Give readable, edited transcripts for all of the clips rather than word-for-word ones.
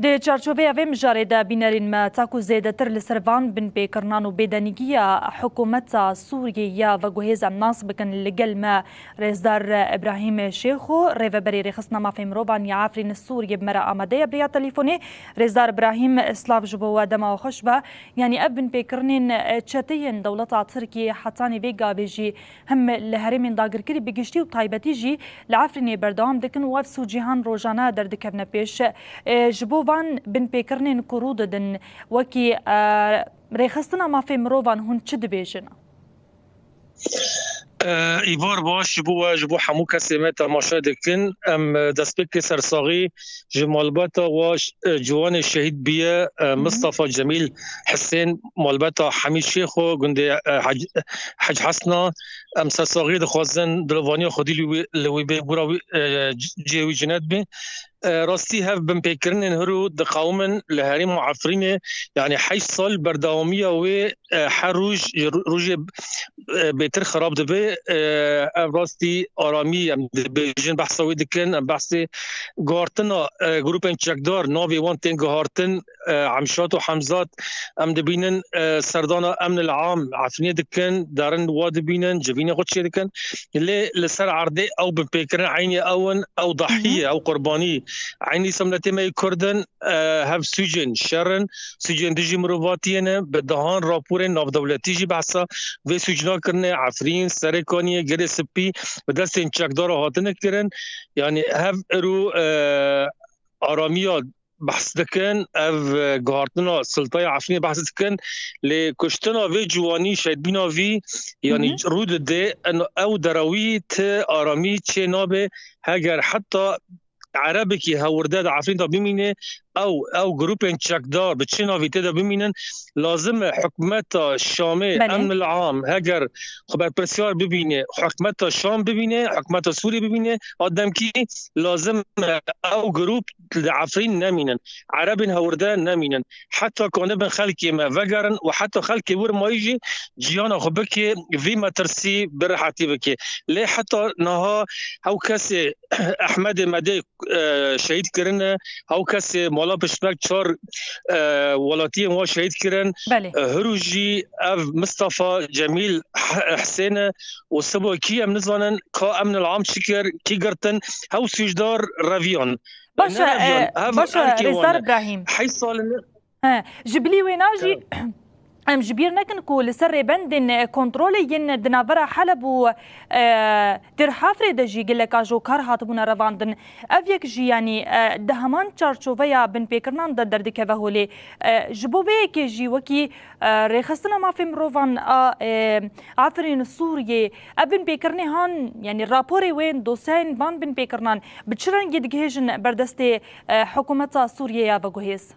د چارچوبه اوی مجاره ده بینرین ما تاکو زیده تر لسروان بن پیکرنان و بیدانیگی حکومت سوریه و گوهیز ناس بکن لگل ما رزدار ابراهیم شیخو ریوبری رخصنا ما فی مروبان یعافرین سوریه بمرا آمده بریا تلیفونی رزدار ابراهیم اسلاف جبو و دما و خوشبه یعنی اب بن پیکرنین چتین دولت ترکیه حتانی ویگا بیجی هم لهرمین داگر کری بگشتی و طایبتی جی لعافرین بردام دکن و افسو جهان روزانه در دکرن پیش جبو وان بن پیکرنین کرود دن وکی ریخستنا ما فی مروان هون چه دبیجن؟ ایوار باش جبو همو کسی ما تماشا دکن ام دستپک سرساغی جمالباتا و جوان شهید بیه مصطفى جمیل حسین مالباتا حمید شیخ و گنده حج حسنا ام سرساغی دخوازن دلوانی خودی لوی بی برا جیوی جنت بی راستی هف بن پیکرنین هرو دقاومن لهریم معفرینه يعني 8 سال برداومیه و هر روز بهتر خراب دبه راستی آرامی بیجن بحثاوی دکن بحث گارتنا گروپن چکدار ناوی وان تن گهارتن عمشات و حمزات ام دبینن سردانا امن العام عفنیه دکن دارن واد بینن جبینه خودشی دکن لسر عرضه او بن پیکرن عینی اون او ضحیه او قربانی عینی سمنتی می کردن هف سجن شرن سجن دجی مرواتیه بدهان راپور ناف دولتی جی بحثا و سجنا کرنه عفرین سرکانیه گره سپی و دست این چکدار هاتنه کرن یعنی هف رو آرامیا بحث دکن اف گهارتنا سلطای عفرین بحث دکن لکشتنا و جوانی شاید بینا وی یعنی رود ده او دراوی ت آرامی چه نابه هگر حتی عربی که هورده عفرین تا بمینه او گروپ چکدار به چه ناویته دا بمینن لازم حکومت شام امن العام هگر خبر پرسیار ببینه حکومت شام ببینه حکومت سوری ببینه آدم کی لازم او گروپ عفرین نمینن عربین هورده نمینن حتی کنه بن خلکی ما وگرن و حتی خلکی ور مایجی جیانا خوبه که وی مترسی برحتی بکه لی حتی نها او کسی احمد مده شهید کرنه او کسی مالا پشمک 4 ولاتی ما شهید کرن هروجی اف مصطفى جمیل حسین و سبو کی ام نزانن که امن العام شکر کی گرتن او سجدار رویان باشه رزدار ابراهیم 8 سال جبلی ویناجی ام جبیر نکن کو لسر بندن کنترل ین دنابرا حلب و در حفر دجی گلک اجو کار هاتبون رواندن اویک جی یعنی دهمان چارچوبه بن پیکرنان در دکه وهولی جبوبه که جی وکی رخصتنا ما فی مروان عفرین سوریه ابن پیکرنی هان یعنی راپوری وین دوسین وان بن پیکرنان بچرن گدگهجن بردست حکومت سوریه و گوهیز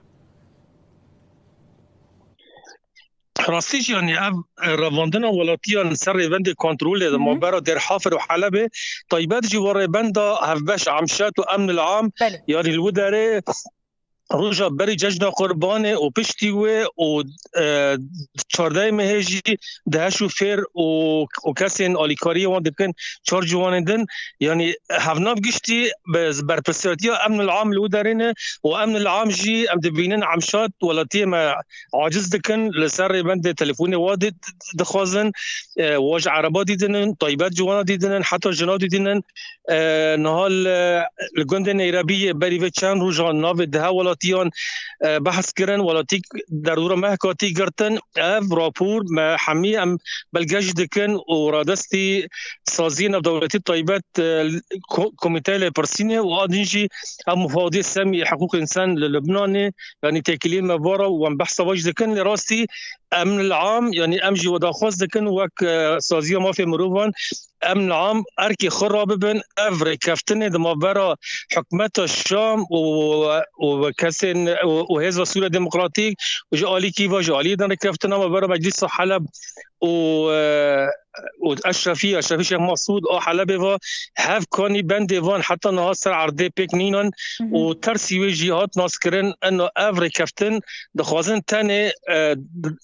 راستیش یعنی اب رواندن ولاتیان سر بند کنترل مبارا در حافر و حلب طیبت جوار بند هفبش عمشات و امن العام یعنی الوداره روزا بری جشن قربانه و پشتی و 14 مهجی ده شوفر و کسی آلیکاری وان دکن 4 جواندن یعنی هفناب گشتی بر پرسیاتی امن العام لو دارینه و امن العام جی ام دبینن عمشات ولاتی ما عاجز دکن لسر بند تلفون واد دخوازن واج عربا دیدنن طیبت جوانا دیدنن حتی جنا دیدنن نهال لگند نیرابی بری و چند روزا ناو ده ولاتیان بحث کردن ولاتی ضروره محکاتی گرتن اف راپور ما حمی ام بلگج دکن و رادستی سازین دولتی طیبت کمیته لپرسینه و آدینجی ام مفاوضی سمی حقوق انسان للبنان یعنی تکلیل مبارا و بحث واج دکن لراستی امن العام يعني امجي وداخوز دكن وك سازيه ما في مروفان امن العام اركي خراب بن افري كفتني دما برا حكومه الشام وكسن وهز سوريا ديمقراطيك وجالي كيفا جالي دنا كفتنا ما برا مجلس حلب والاشرفيه شيخ مسعود او حلبي و هاف كوني بنديفان حتى ناصر عرضي بيكنينون وترسي وجهات ناسكرين انه افري كفتن دخوازن تاني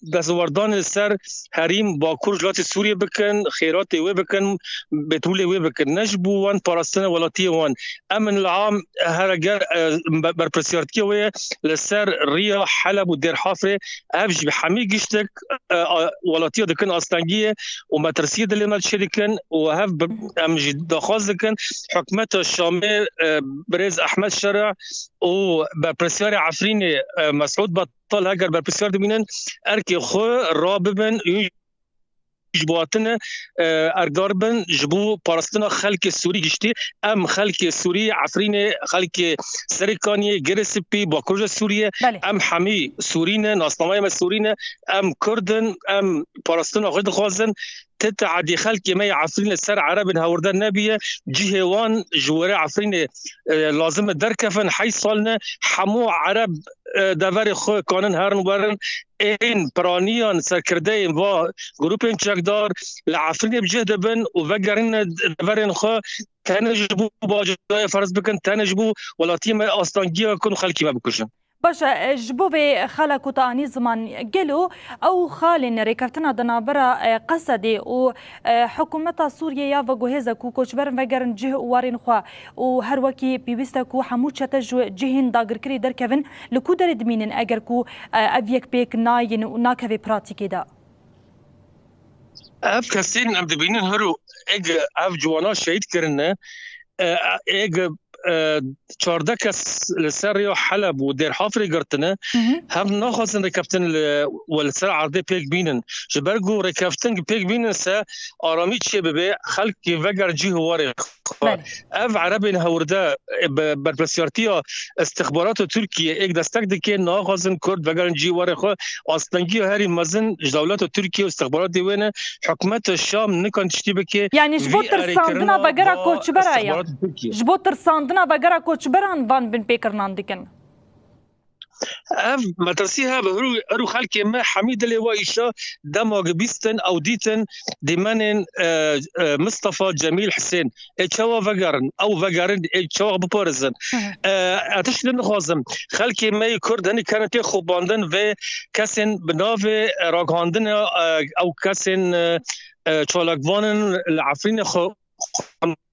دزوردان السر هريم باكور جلات سوريا بكن خيرات وي بكن بتولي وي بكن نجبو وان باراستنا ولاتي وان امن العام هرجر بربرسيارتكي وي للسر ريا حلب ودير حافره افج بحمي جشتك ولاتي دكن استانجيه وما ترسيد اللي نالشركن وهاف امجد دخازكن حكمة الشامل بريز احمد شرع وبربرسياري عفريني مسعود بطل هاجر بربرسيار دمينن اركي خو راببن جبواتنا ارغاربن جبو باراستنا خلق السوري جشتي ام خلق السوري عفريني خلق سريكاني جريسبي باكوجا سوريا ام حمي سورينا ناصنامي سورينا ام كردن ام باراستنا غد خازن تتعدي خلق ما عفرين السر عرب هوردان نبيه جهوان جواري عفرين لازم دركفن حي صالنا حمو عرب دفر خو كانن هرن ورن این برانیان سرکرده‌ایم و گروپین چکدار لعفرین بجهد بن و وگرین دورین خو تنجبو باجای فرض بکن تنجبو ولاتیم آستانگی کن خلکی ما بکشن. باشه جبو به خلق و تانی زمان گلو او خالین ریکفتنا دنابرا قصدی و حکومت سوریه یا و گوهزا کو کوچبرن وگرن جه وارین خوا و هر وکی بیوستا کو حمو چتا جهین داگر کری در کون لکو در دمینن اگر کو اویک بیک ناین و ناکوی پراتیکی دا اف کسین ام دبینن هرو اگ اف جوانا شهید کرنه اگ 14 کس لسر حلب و دیر حافری گرتنه هم ناخواستن رکفتن والسر عرضه پیک بینن جبرگو رکفتن پیک بینن سا آرامی چه ببه خلقی وگر جی هواری اف عربی هورده برپرسیارتیا استخبارات ترکیه ایک دستک دکه ناخواستن کرد وگر جی هواری خو آستانگی هری مزن دولت ترکیه استخبارات دیوینه حکومت الشام نکن تشتی بکه یعنی جبو ترساندنا وگر کوچ برایا جبو ترساندنا وگرا کوچبران وان بن پیکرنان دکن اف مدرسي هذا هرو خلك ما حميد اللي وايشا دماغ بيستن او ديتن ديمانن مصطفى جميل حسين اتشوا فقرن او فقرن اتشوا ببارزن اتشلن خازم خلك ما كرد هني كانت خوباندن و كسن بناوي راغاندن او كسن چالاکوانن العفرين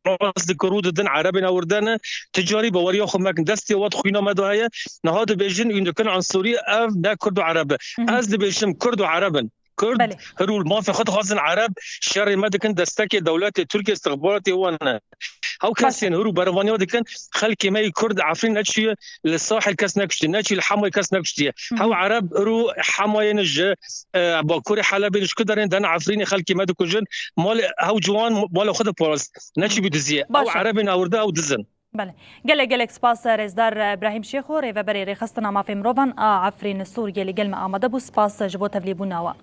راست کرود دن عربی نوردن تجاری باوری خو مکن دستی واد خوینا مدوهای نهاد بیشن این دکان عنصری اف نه کرد و عربه از بیشم کرد و عربن کرد هرول ما في خد خاصن عرب شر ما دکن دستک دولت ترکیه استخباراتي وانا او كاسين هرو بروانيو دكن خلكي ماي كرد عفرين نتشي للساحل كاس نكشتي نتشي الحموي كاس نكشتي هاو عرب رو حماي نج باكوري حلبي نش كدرين دان عفرين خلكي ما دكوجن مال هاو جوان مال خد بوراس نتشي بدزيه او عربي نورده او دزن بله گلک سپاس رزدار ابراهیم شیخو ریو بری رخصتنا ما فی مروان عفرین سوریه لگل ما آمده بو سپاس جبو تفلیبوناوا